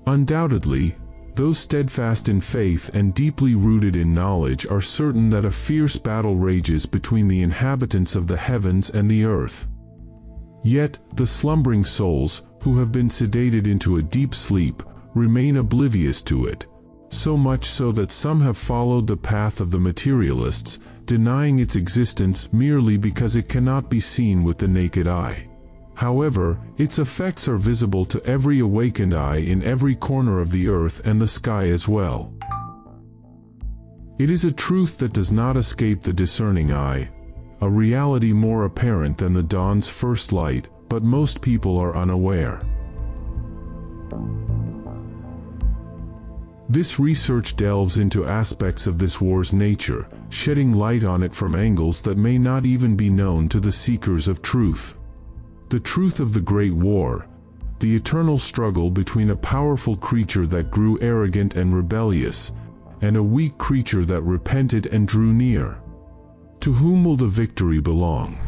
Undoubtedly, those steadfast in faith and deeply rooted in knowledge are certain that a fierce battle rages between the inhabitants of the heavens and the earth. Yet, the slumbering souls, who have been sedated into a deep sleep, remain oblivious to it, so much so that some have followed the path of the materialists, denying its existence merely because it cannot be seen with the naked eye. However, its effects are visible to every awakened eye in every corner of the earth and the sky as well. It is a truth that does not escape the discerning eye, a reality more apparent than the dawn's first light, but most people are unaware. This research delves into aspects of this war's nature, shedding light on it from angles that may not even be known to the seekers of truth. The truth of the Great War, the eternal struggle between a powerful creature that grew arrogant and rebellious, and a weak creature that repented and drew near. To whom will the victory belong?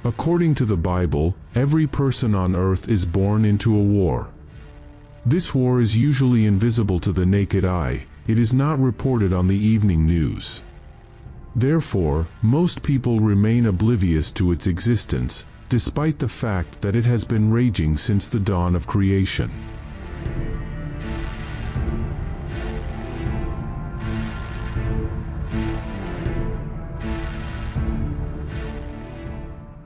According to the Bible, every person on earth is born into a war. This war is usually invisible to the naked eye. It is not reported on the evening news. Therefore, most people remain oblivious to its existence, despite the fact that it has been raging since the dawn of creation.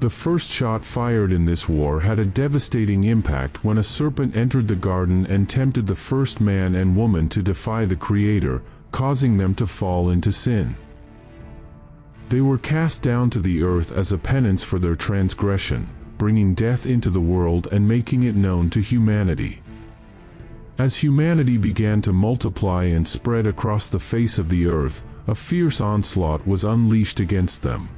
The first shot fired in this war had a devastating impact when a serpent entered the garden and tempted the first man and woman to defy the Creator, causing them to fall into sin. They were cast down to the earth as a penance for their transgression, bringing death into the world and making it known to humanity. As humanity began to multiply and spread across the face of the earth, a fierce onslaught was unleashed against them.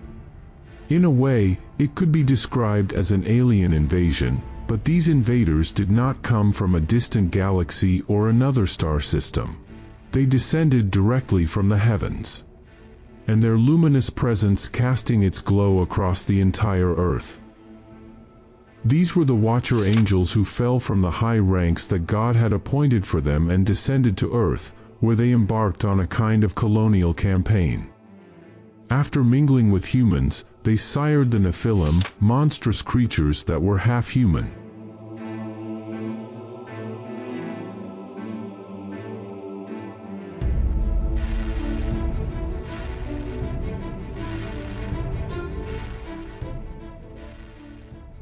In a way, it could be described as an alien invasion, but these invaders did not come from a distant galaxy or another star system. They descended directly from the heavens, and their luminous presence casting its glow across the entire earth. These were the Watcher angels who fell from the high ranks that God had appointed for them and descended to earth, where they embarked on a kind of colonial campaign. After mingling with humans, they sired the Nephilim, monstrous creatures that were half human.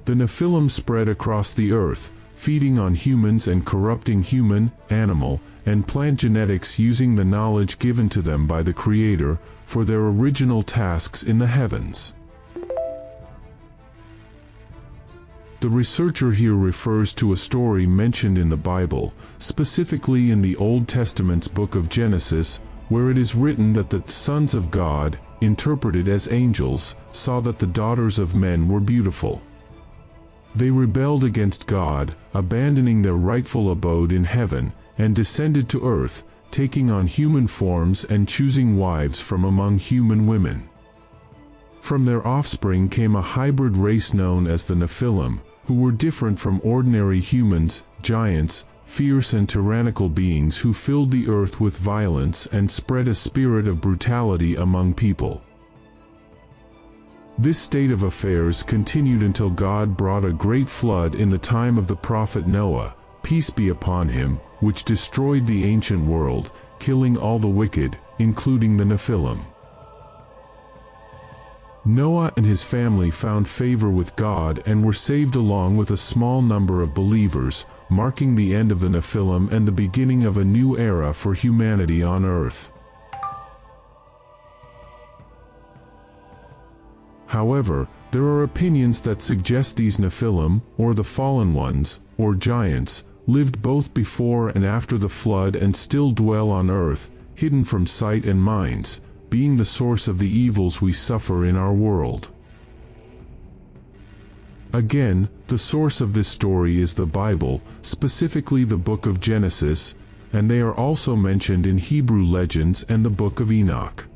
The Nephilim spread across the earth, feeding on humans and corrupting human, animal, and plant genetics using the knowledge given to them by the Creator for their original tasks in the heavens. The researcher here refers to a story mentioned in the Bible, specifically in the Old Testament's book of Genesis, where it is written that the sons of God, interpreted as angels, saw that the daughters of men were beautiful. They rebelled against God, abandoning their rightful abode in heaven, and descended to earth, taking on human forms and choosing wives from among human women. From their offspring came a hybrid race known as the Nephilim, who were different from ordinary humans, giants, fierce and tyrannical beings who filled the earth with violence and spread a spirit of brutality among people. This state of affairs continued until God brought a great flood in the time of the prophet Noah, peace be upon him, which destroyed the ancient world, killing all the wicked, including the Nephilim. Noah and his family found favor with God and were saved along with a small number of believers, marking the end of the Nephilim and the beginning of a new era for humanity on earth. However, there are opinions that suggest these Nephilim, or the fallen ones, or giants, lived both before and after the flood and still dwell on earth, hidden from sight and minds, being the source of the evils we suffer in our world. Again, the source of this story is the Bible, specifically the book of Genesis, and they are also mentioned in Hebrew legends and the book of Enoch.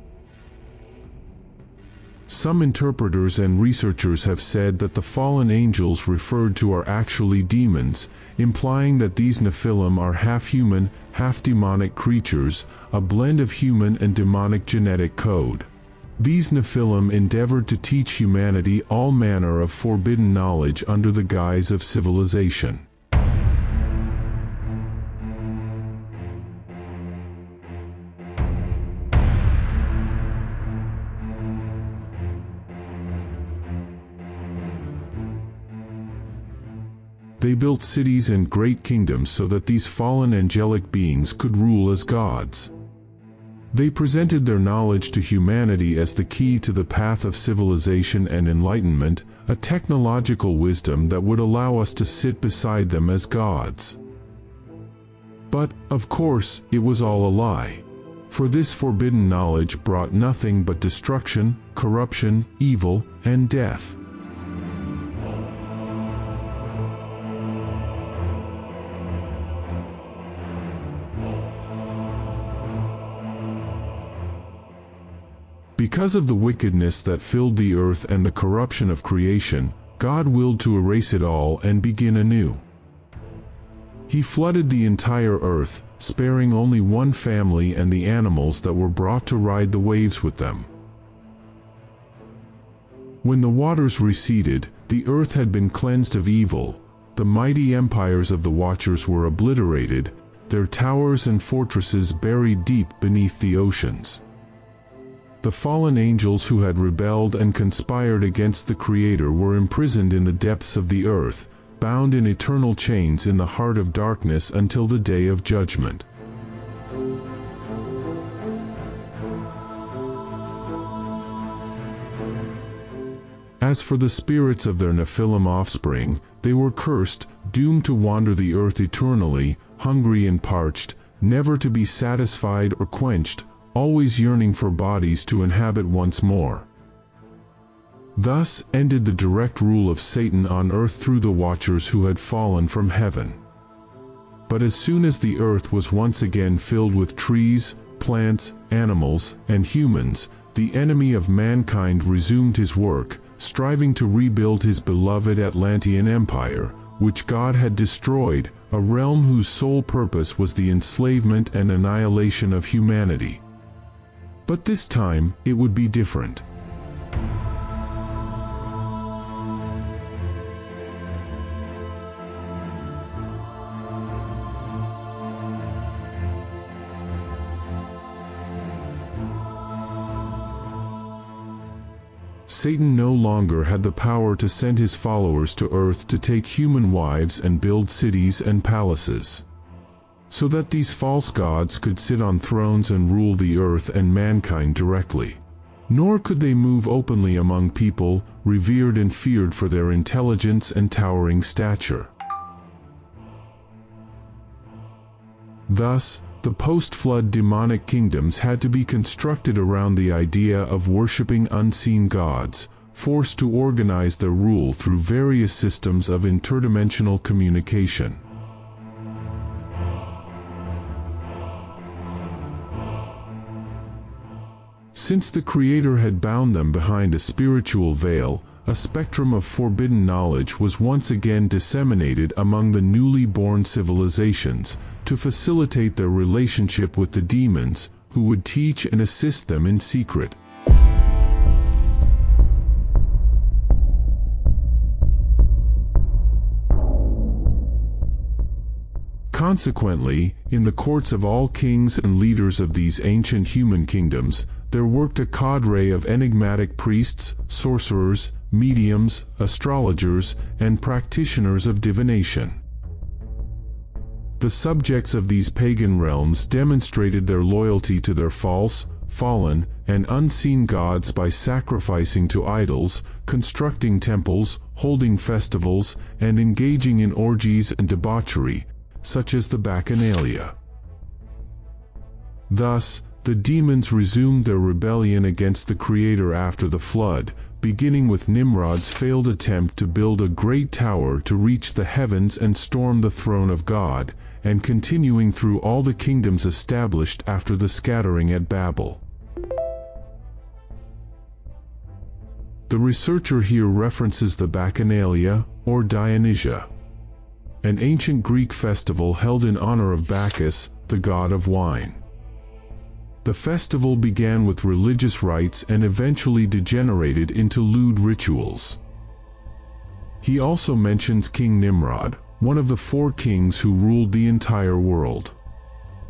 Some interpreters and researchers have said that the fallen angels referred to are actually demons, implying that these Nephilim are half-human, half-demonic creatures, a blend of human and demonic genetic code. These Nephilim endeavored to teach humanity all manner of forbidden knowledge under the guise of civilization. They built cities and great kingdoms so that these fallen angelic beings could rule as gods. They presented their knowledge to humanity as the key to the path of civilization and enlightenment, a technological wisdom that would allow us to sit beside them as gods. But, of course, it was all a lie. For this forbidden knowledge brought nothing but destruction, corruption, evil, and death. Because of the wickedness that filled the earth and the corruption of creation, God willed to erase it all and begin anew. He flooded the entire earth, sparing only one family and the animals that were brought to ride the waves with them. When the waters receded, the earth had been cleansed of evil. The mighty empires of the Watchers were obliterated, their towers and fortresses buried deep beneath the oceans. The fallen angels who had rebelled and conspired against the Creator were imprisoned in the depths of the earth, bound in eternal chains in the heart of darkness until the day of judgment. As for the spirits of their Nephilim offspring, they were cursed, doomed to wander the earth eternally, hungry and parched, never to be satisfied or quenched, always yearning for bodies to inhabit once more. Thus ended the direct rule of Satan on earth through the Watchers who had fallen from heaven. But as soon as the earth was once again filled with trees, plants, animals, and humans, the enemy of mankind resumed his work, striving to rebuild his beloved Atlantean Empire, which God had destroyed, a realm whose sole purpose was the enslavement and annihilation of humanity. But this time, it would be different. Satan no longer had the power to send his followers to earth to take human wives and build cities and palaces, so that these false gods could sit on thrones and rule the earth and mankind directly. Nor could they move openly among people, revered and feared for their intelligence and towering stature. Thus, the post-flood demonic kingdoms had to be constructed around the idea of worshipping unseen gods, forced to organize their rule through various systems of interdimensional communication. Since the Creator had bound them behind a spiritual veil, a spectrum of forbidden knowledge was once again disseminated among the newly born civilizations, to facilitate their relationship with the demons, who would teach and assist them in secret. Consequently, in the courts of all kings and leaders of these ancient human kingdoms, there worked a cadre of enigmatic priests, sorcerers, mediums, astrologers, and practitioners of divination. The subjects of these pagan realms demonstrated their loyalty to their false, fallen, and unseen gods by sacrificing to idols, constructing temples, holding festivals, and engaging in orgies and debauchery, such as the Bacchanalia. Thus, the demons resumed their rebellion against the Creator after the flood, beginning with Nimrod's failed attempt to build a great tower to reach the heavens and storm the throne of God, and continuing through all the kingdoms established after the scattering at Babel. The researcher here references the Bacchanalia, or Dionysia, an ancient Greek festival held in honor of Bacchus, the god of wine. The festival began with religious rites and eventually degenerated into lewd rituals. He also mentions King Nimrod, one of the 4 kings who ruled the entire world.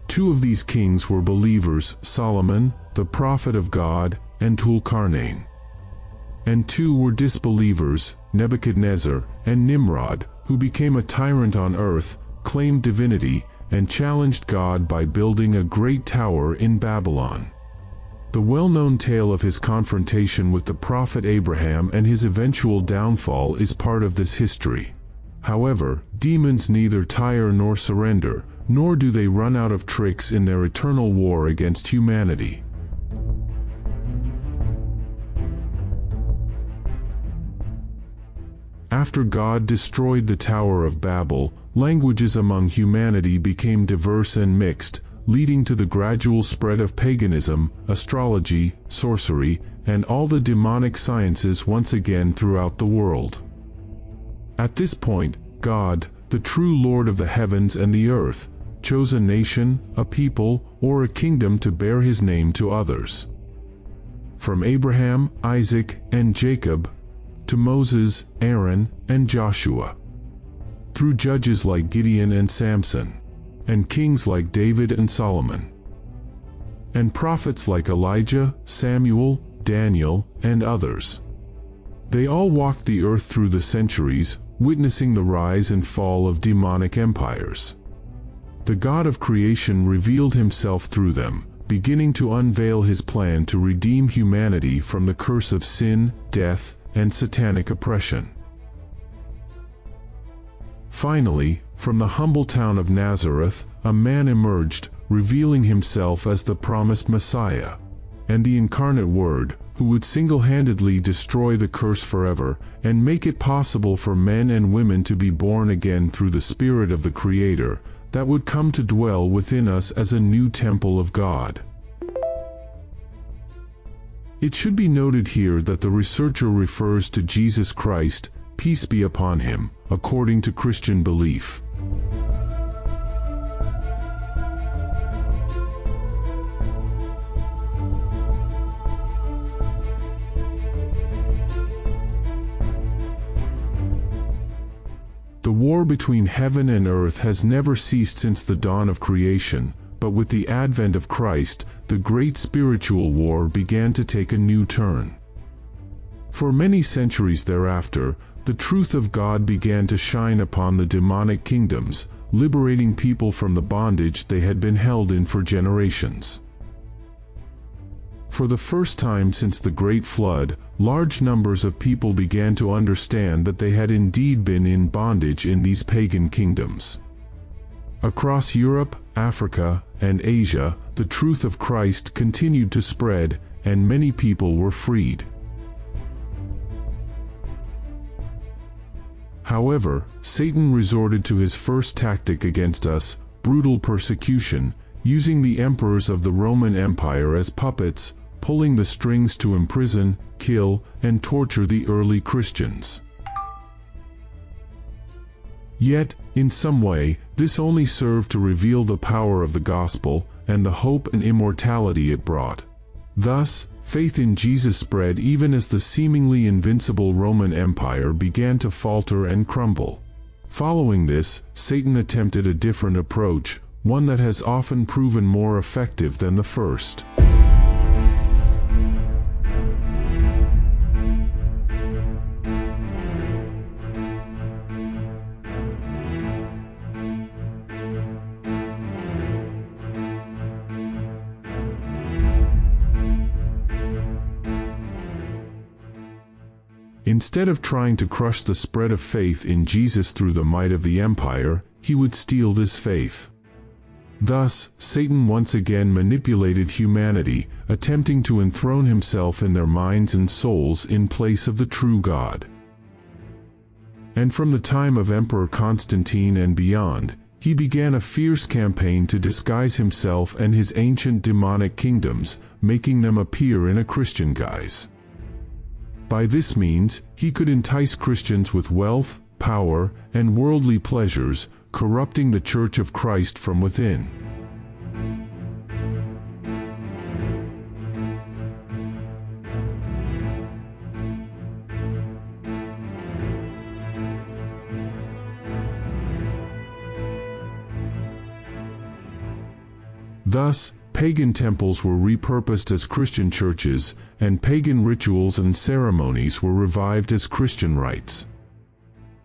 2 of these kings were believers, Solomon, the prophet of God, and Tulkarnain. And 2 were disbelievers, Nebuchadnezzar and Nimrod, who became a tyrant on earth, claimed divinity, and challenged God by building a great tower in Babylon. The well-known tale of his confrontation with the prophet Abraham and his eventual downfall is part of this history. However, demons neither tire nor surrender, nor do they run out of tricks in their eternal war against humanity. After God destroyed the Tower of Babel, languages among humanity became diverse and mixed, leading to the gradual spread of paganism, astrology, sorcery, and all the demonic sciences once again throughout the world. At this point, God, the true Lord of the heavens and the earth, chose a nation, a people, or a kingdom to bear his name to others. From Abraham, Isaac, and Jacob, to Moses, Aaron, and Joshua. Through judges like Gideon and Samson, and kings like David and Solomon, and prophets like Elijah, Samuel, Daniel, and others. They all walked the earth through the centuries, witnessing the rise and fall of demonic empires. The God of creation revealed himself through them, beginning to unveil his plan to redeem humanity from the curse of sin, death, and satanic oppression. Finally, from the humble town of Nazareth, a man emerged, revealing himself as the promised Messiah, and the incarnate Word, who would single-handedly destroy the curse forever, and make it possible for men and women to be born again through the Spirit of the Creator, that would come to dwell within us as a new temple of God. It should be noted here that the researcher refers to Jesus Christ, peace be upon him, according to Christian belief. The war between heaven and earth has never ceased since the dawn of creation, but with the advent of Christ, the great spiritual war began to take a new turn. For many centuries thereafter, the truth of God began to shine upon the demonic kingdoms, liberating people from the bondage they had been held in for generations. For the first time since the Great Flood, large numbers of people began to understand that they had indeed been in bondage in these pagan kingdoms. Across Europe, Africa, and Asia, the truth of Christ continued to spread, and many people were freed. However, Satan resorted to his first tactic against us, brutal persecution, using the emperors of the Roman Empire as puppets, pulling the strings to imprison, kill, and torture the early Christians. Yet, in some way, this only served to reveal the power of the gospel and the hope and immortality it brought. Thus, faith in Jesus spread even as the seemingly invincible Roman Empire began to falter and crumble. Following this, Satan attempted a different approach, one that has often proven more effective than the first. Instead of trying to crush the spread of faith in Jesus through the might of the empire, he would steal this faith. Thus, Satan once again manipulated humanity, attempting to enthrone himself in their minds and souls in place of the true God. And from the time of Emperor Constantine and beyond, he began a fierce campaign to disguise himself and his ancient demonic kingdoms, making them appear in a Christian guise. By this means, he could entice Christians with wealth, power, and worldly pleasures, corrupting the Church of Christ from within. Thus, pagan temples were repurposed as Christian churches, and pagan rituals and ceremonies were revived as Christian rites.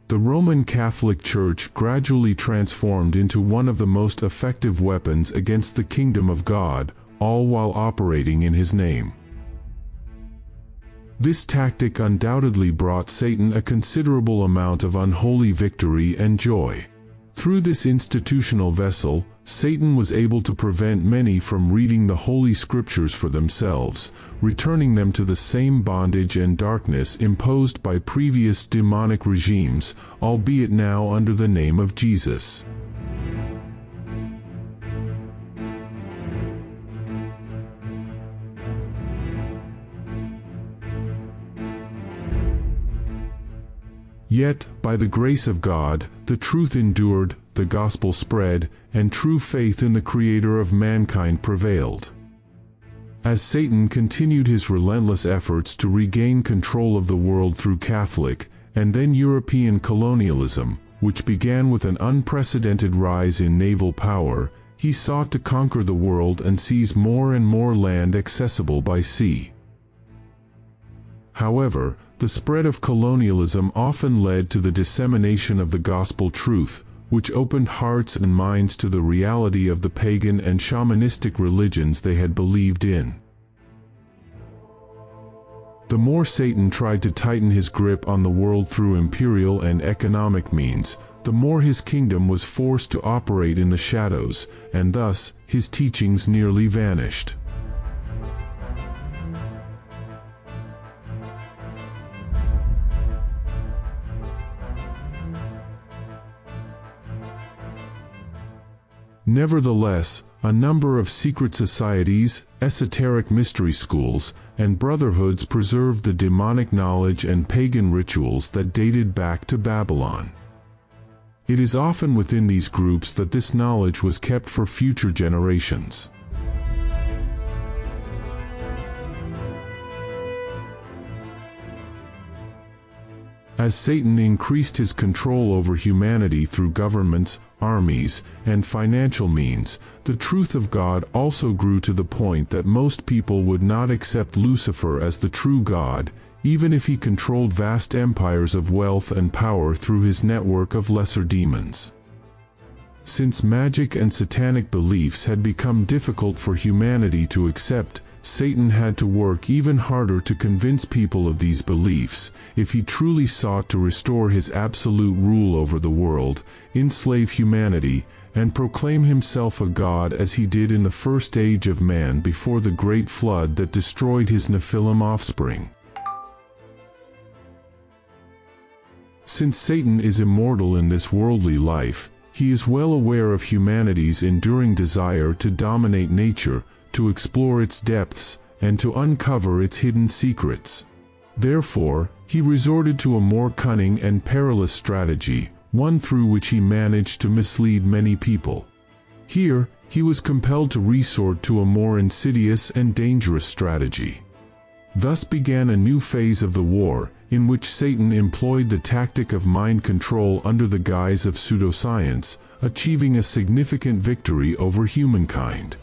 The Roman Catholic Church gradually transformed into one of the most effective weapons against the kingdom of God, all while operating in His name. This tactic undoubtedly brought Satan a considerable amount of unholy victory and joy. Through this institutional vessel, Satan was able to prevent many from reading the Holy Scriptures for themselves, returning them to the same bondage and darkness imposed by previous demonic regimes, albeit now under the name of Jesus. Yet, by the grace of God, the truth endured, the gospel spread, and true faith in the Creator of mankind prevailed. As Satan continued his relentless efforts to regain control of the world through Catholic, and then European colonialism, which began with an unprecedented rise in naval power, he sought to conquer the world and seize more and more land accessible by sea. However, the spread of colonialism often led to the dissemination of the gospel truth, which opened hearts and minds to the reality of the pagan and shamanistic religions they had believed in. The more Satan tried to tighten his grip on the world through imperial and economic means, the more his kingdom was forced to operate in the shadows, and thus, his teachings nearly vanished. Nevertheless, a number of secret societies, esoteric mystery schools, and brotherhoods preserved the demonic knowledge and pagan rituals that dated back to Babylon. It is often within these groups that this knowledge was kept for future generations. As Satan increased his control over humanity through governments, armies, and financial means, the truth of God also grew to the point that most people would not accept Lucifer as the true God, even if he controlled vast empires of wealth and power through his network of lesser demons. Since magic and satanic beliefs had become difficult for humanity to accept, Satan had to work even harder to convince people of these beliefs, if he truly sought to restore his absolute rule over the world, enslave humanity, and proclaim himself a god as he did in the first age of man before the great flood that destroyed his Nephilim offspring. Since Satan is immortal in this worldly life, he is well aware of humanity's enduring desire to dominate nature, to explore its depths, and to uncover its hidden secrets. Therefore, he resorted to a more cunning and perilous strategy, one through which he managed to mislead many people. Here, he was compelled to resort to a more insidious and dangerous strategy. Thus began a new phase of the war, in which Satan employed the tactic of mind control under the guise of pseudoscience, achieving a significant victory over humankind.